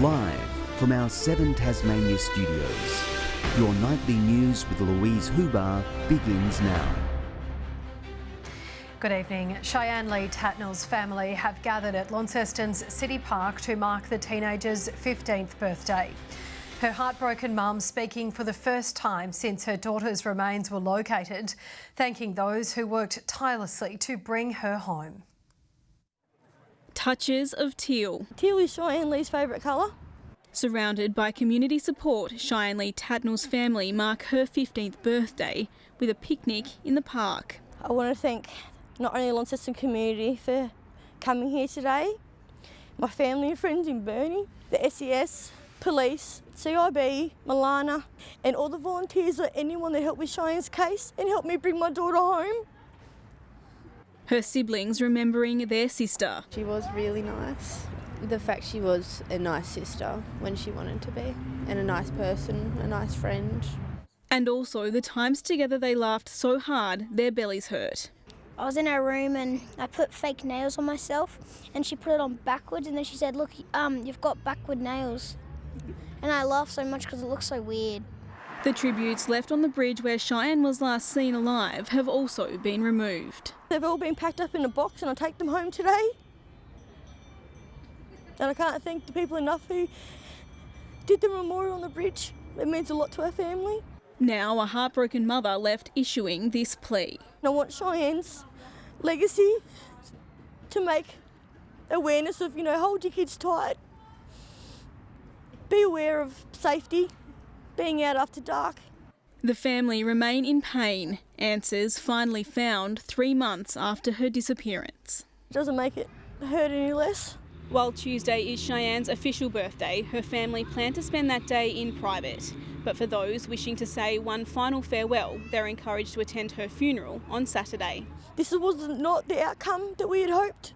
Live from our 7 Tasmania studios, your nightly news with Louise Huber begins now. Good evening. Cheyenne Tatnells' family have gathered at Launceston's City Park to mark the teenager's 15th birthday. Her heartbroken mum speaking for the first time since her daughter's remains were located, thanking those who worked tirelessly to bring her home. Touches of teal. Teal is Cheyenne Lee's favourite colour. Surrounded by community support, Cheyenne Tatnells' family mark her 15th birthday with a picnic in the park. I want to thank not only the Launceston community for coming here today, my family and friends in Burnie, the SES, police, CIB, Milana, and all the volunteers or anyone that helped with Cheyenne's case and helped me bring my daughter home. Her siblings remembering their sister. She was really nice. The fact she was a nice sister when she wanted to be, and a nice person, a nice friend. And also the times together they laughed so hard their bellies hurt. I was in her room and I put fake nails on myself and she put it on backwards and then she said, look, you've got backward nails. And I laughed so much because it looks so weird. The tributes left on the bridge where Cheyenne was last seen alive have also been removed. They've all been packed up in a box and I take them home today. And I can't thank the people enough who did the memorial on the bridge. It means a lot to our family. Now a heartbroken mother left issuing this plea. I want Cheyenne's legacy to make awareness of, hold your kids tight. Be aware of safety, being out after dark. The family remain in pain. Answers finally found 3 months after her disappearance. It doesn't make it hurt any less. While Tuesday is Cheyenne's official birthday, her family plan to spend that day in private. But for those wishing to say one final farewell, they're encouraged to attend her funeral on Saturday. This was not the outcome that we had hoped.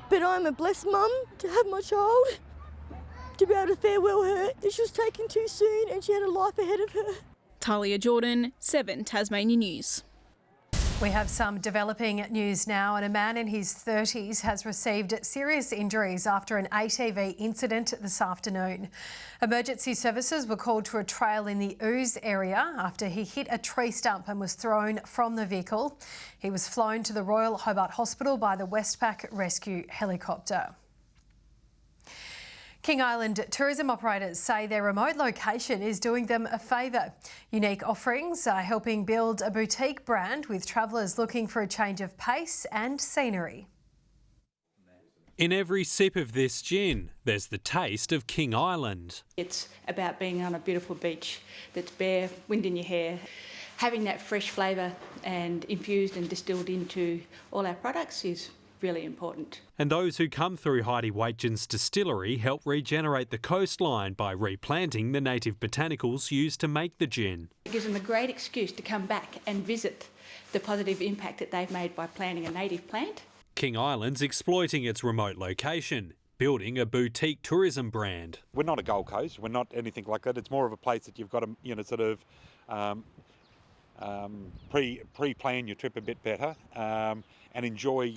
But I'm a blessed mum to have my child, to be able to farewell her. She was taken too soon and she had a life ahead of her. Talia Jordan, 7 Tasmania News. We have some developing news now, and a man in his 30s has received serious injuries after an ATV incident this afternoon. Emergency services were called to a trail in the Ooze area after he hit a tree stump and was thrown from the vehicle. He was flown to the Royal Hobart Hospital by the Westpac Rescue helicopter. King Island tourism operators say their remote location is doing them a favour. Unique offerings are helping build a boutique brand with travellers looking for a change of pace and scenery. In every sip of this gin, there's the taste of King Island. It's about being on a beautiful beach that's bare, wind in your hair. Having that fresh flavour and infused and distilled into all our products is really important. And those who come through Heidi Waitgen's distillery help regenerate the coastline by replanting the native botanicals used to make the gin. It gives them a great excuse to come back and visit the positive impact that they've made by planting a native plant. King Island's exploiting its remote location, building a boutique tourism brand. We're not a Gold Coast, we're not anything like that. It's more of a place that you've got to, pre-plan your trip a bit better. And enjoy,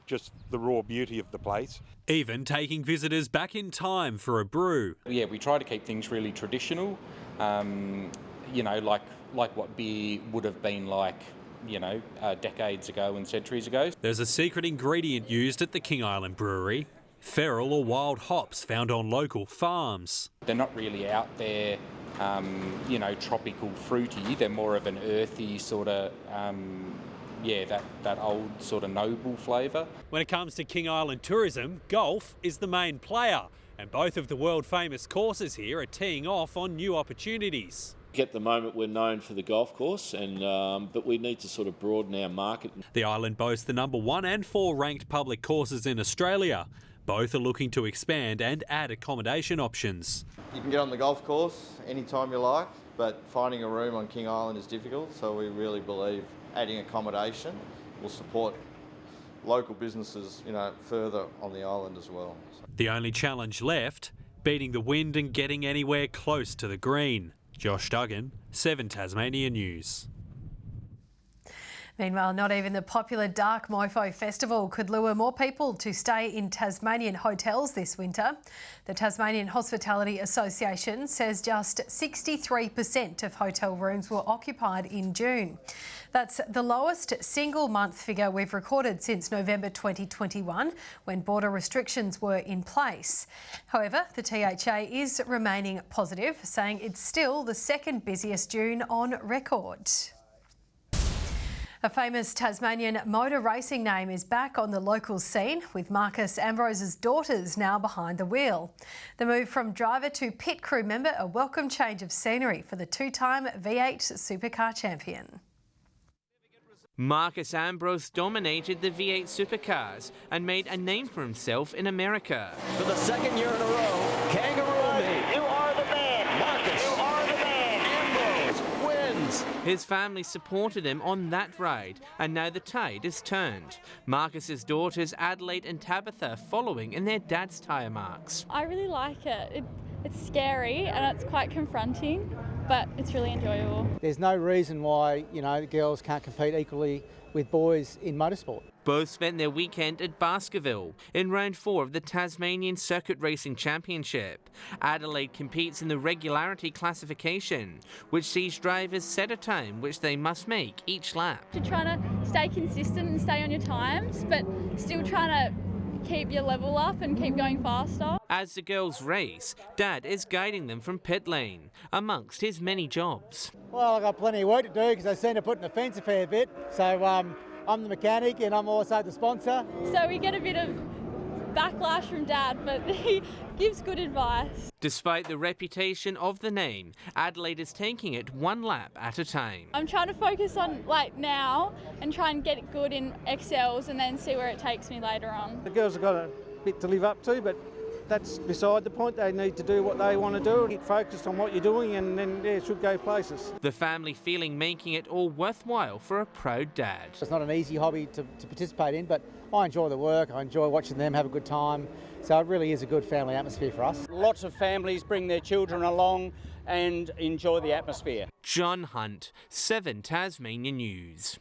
just the raw beauty of the place. Even taking visitors back in time for a brew. Yeah, we try to keep things really traditional, like what beer would have been like, decades ago and centuries ago. There's a secret ingredient used at the King Island Brewery, feral or wild hops found on local farms. They're not really out there, tropical fruity. They're more of an earthy sort of, that old sort of noble flavour. When it comes to King Island tourism, golf is the main player, and both of the world famous courses here are teeing off on new opportunities. At the moment we're known for the golf course, but we need to sort of broaden our market. The island boasts the number 1 and 4 ranked public courses in Australia. Both are looking to expand and add accommodation options. You can get on the golf course anytime you like, but finding a room on King Island is difficult, so we really believe adding accommodation will support local businesses, further on the island as well. The only challenge left, beating the wind and getting anywhere close to the green. Josh Duggan, 7 Tasmania News. Meanwhile, not even the popular Dark Mofo Festival could lure more people to stay in Tasmanian hotels this winter. The Tasmanian Hospitality Association says just 63% of hotel rooms were occupied in June. That's the lowest single month figure we've recorded since November 2021, when border restrictions were in place. However, the THA is remaining positive, saying it's still the second busiest June on record. A famous Tasmanian motor racing name is back on the local scene, with Marcus Ambrose's daughters now behind the wheel. The move from driver to pit crew member, a welcome change of scenery for the two-time V8 supercar champion. Marcus Ambrose dominated the V8 supercars and made a name for himself in America. For the second year in a row, Kangaroo Me. You are the man. Marcus. You are the man. Ambrose wins. His family supported him on that ride, and now the tide is turned. Marcus's daughters Adelaide and Tabitha following in their dad's tyre marks. I really like it. It's scary and it's quite confronting, but it's really enjoyable. There's no reason why, the girls can't compete equally with boys in motorsport. Both spent their weekend at Baskerville in round 4 of the Tasmanian Circuit Racing Championship. Adelaide competes in the regularity classification, which sees drivers set a time which they must make each lap. You're trying to stay consistent and stay on your times, but still trying to keep your level up and keep going faster. As the girls race, Dad is guiding them from pit lane, amongst his many jobs. Well, I've got plenty of work to do because I seem to put in the fence a fair bit. So I'm the mechanic and I'm also the sponsor. So we get a bit of backlash from Dad, but he gives good advice. Despite the reputation of the name, Adelaide is taking it one lap at a time. I'm trying to focus on now and try and get it good in XLs and then see where it takes me later on. The girls have got a bit to live up to, but that's beside the point. They need to do what they want to do, get focused on what you're doing, and then it should go places. The family feeling making it all worthwhile for a proud dad. It's not an easy hobby to participate in, but I enjoy the work, I enjoy watching them have a good time, so it really is a good family atmosphere for us. Lots of families bring their children along and enjoy the atmosphere. John Hunt, 7 Tasmania News.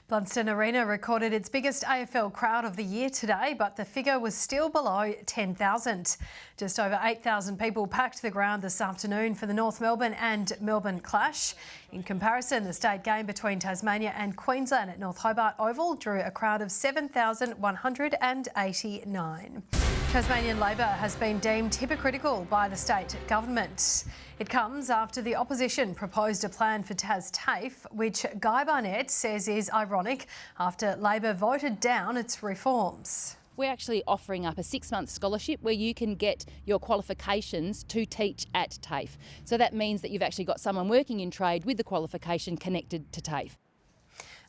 Blunston Arena recorded its biggest AFL crowd of the year today, but the figure was still below 10,000. Just over 8,000 people packed the ground this afternoon for the North Melbourne and Melbourne clash. In comparison, the state game between Tasmania and Queensland at North Hobart Oval drew a crowd of 7,189. Tasmanian Labor has been deemed hypocritical by the state government. It comes after the opposition proposed a plan for Taz Tafe, which Guy Barnett says is ironic after Labor voted down its reforms. We're actually offering up a 6-month scholarship where you can get your qualifications to teach at TAFE. So that means that you've actually got someone working in trade with the qualification connected to TAFE.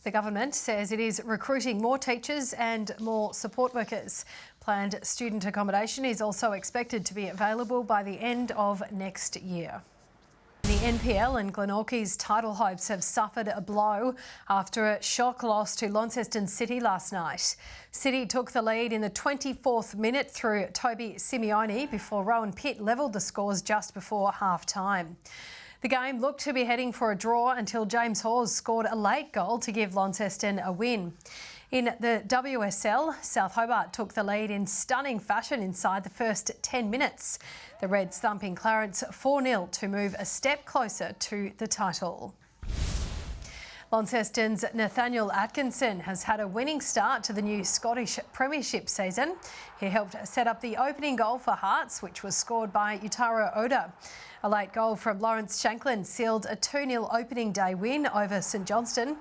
The government says it is recruiting more teachers and more support workers. Planned student accommodation is also expected to be available by the end of next year. The NPL and Glenorchy's title hopes have suffered a blow after a shock loss to Launceston City last night. City took the lead in the 24th minute through Toby Simeone before Rowan Pitt levelled the scores just before half-time. The game looked to be heading for a draw until James Hawes scored a late goal to give Launceston a win. In the WSL, South Hobart took the lead in stunning fashion inside the first 10 minutes. The Reds thumping Clarence 4-0 to move a step closer to the title. Launceston's Nathaniel Atkinson has had a winning start to the new Scottish Premiership season. He helped set up the opening goal for Hearts, which was scored by Utaro Oda. A late goal from Lawrence Shanklin sealed a 2-0 opening day win over St Johnstone.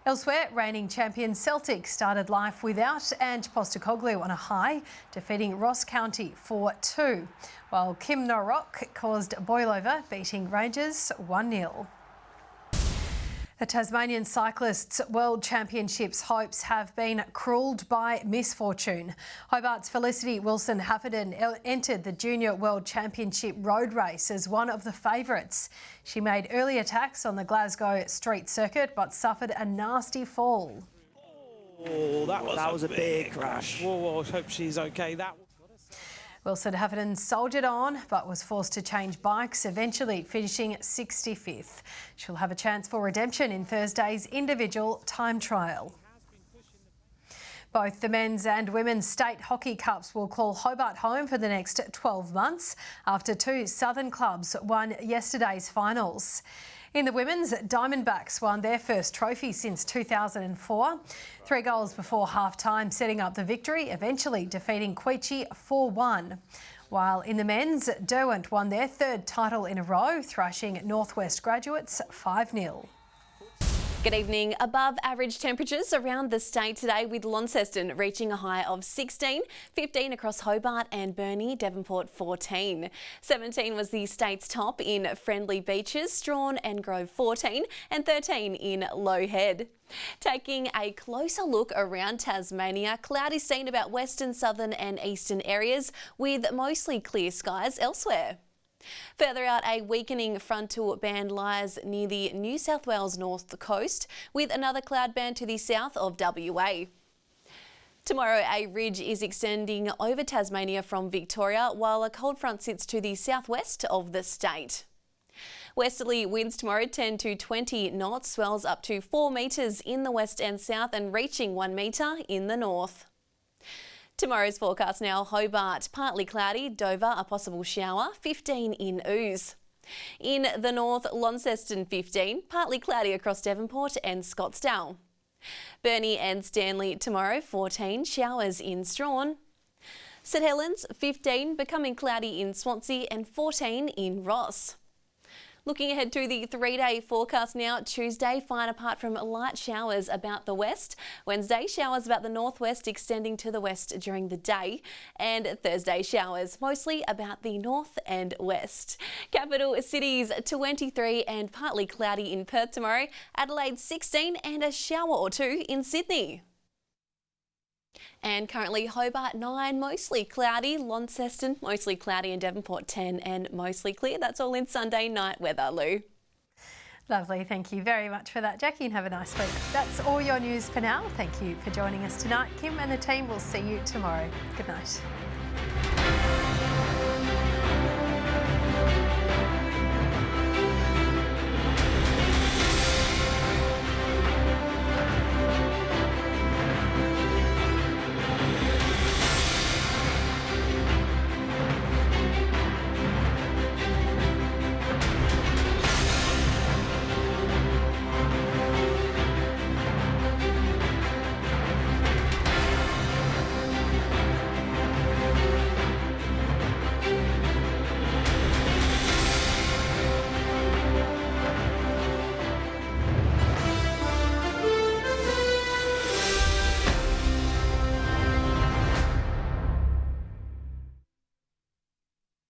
Elsewhere, reigning champion Celtic started life without Ange Postecoglou on a high, defeating Ross County 4-2, while Kim Norrock caused a boil-over, beating Rangers 1-0. The Tasmanian Cyclists World Championships hopes have been cruelled by misfortune. Hobart's Felicity Wilson-Hafferden entered the Junior World Championship road race as one of the favourites. She made early attacks on the Glasgow street circuit but suffered a nasty fall. Oh, that was a big crash. Whoa, I hope she's okay. Wilson Heffernan soldiered on but was forced to change bikes, eventually finishing 65th. She'll have a chance for redemption in Thursday's individual time trial. Both the men's and women's state hockey cups will call Hobart home for the next 12 months after two southern clubs won yesterday's finals. In the women's, Diamondbacks won their first trophy since 2004. 3 goals before half-time, setting up the victory, eventually defeating Queechee 4-1. While in the men's, Derwent won their third title in a row, thrashing Northwest Graduates 5-0. Good evening. Above average temperatures around the state today, with Launceston reaching a high of 16, 15 across Hobart and Burnie, Devonport 14. 17 was the state's top in Friendly Beaches, Strawn and Grove 14, and 13 in Low Head. Taking a closer look around Tasmania, cloudy seen about western, southern and eastern areas, with mostly clear skies elsewhere. Further out, a weakening frontal band lies near the New South Wales north coast, with another cloud band to the south of WA. Tomorrow, a ridge is extending over Tasmania from Victoria, while a cold front sits to the southwest of the state. Westerly winds tomorrow 10 to 20 knots, swells up to 4 metres in the west and south and reaching 1 metre in the north. Tomorrow's forecast now: Hobart, partly cloudy, Dover, a possible shower, 15 in Ooze. In the north, Launceston 15, partly cloudy across Devonport and Scottsdale. Burnie and Stanley tomorrow 14, showers in Strawn. St Helens 15, becoming cloudy in Swansea and 14 in Ross. Looking ahead to the 3-day forecast now: Tuesday, fine apart from light showers about the west. Wednesday, showers about the northwest extending to the west during the day. And Thursday, showers mostly about the north and west. Capital cities 23 and partly cloudy in Perth tomorrow. Adelaide 16 and a shower or two in Sydney. And currently Hobart 9, mostly cloudy, Launceston mostly cloudy, and Devonport 10 and mostly clear. That's all in Sunday night weather, Lou. Lovely, thank you very much for that, Jackie, and have a nice week. That's all your news for now. Thank you for joining us tonight. Kim and the team will see you tomorrow. Good night.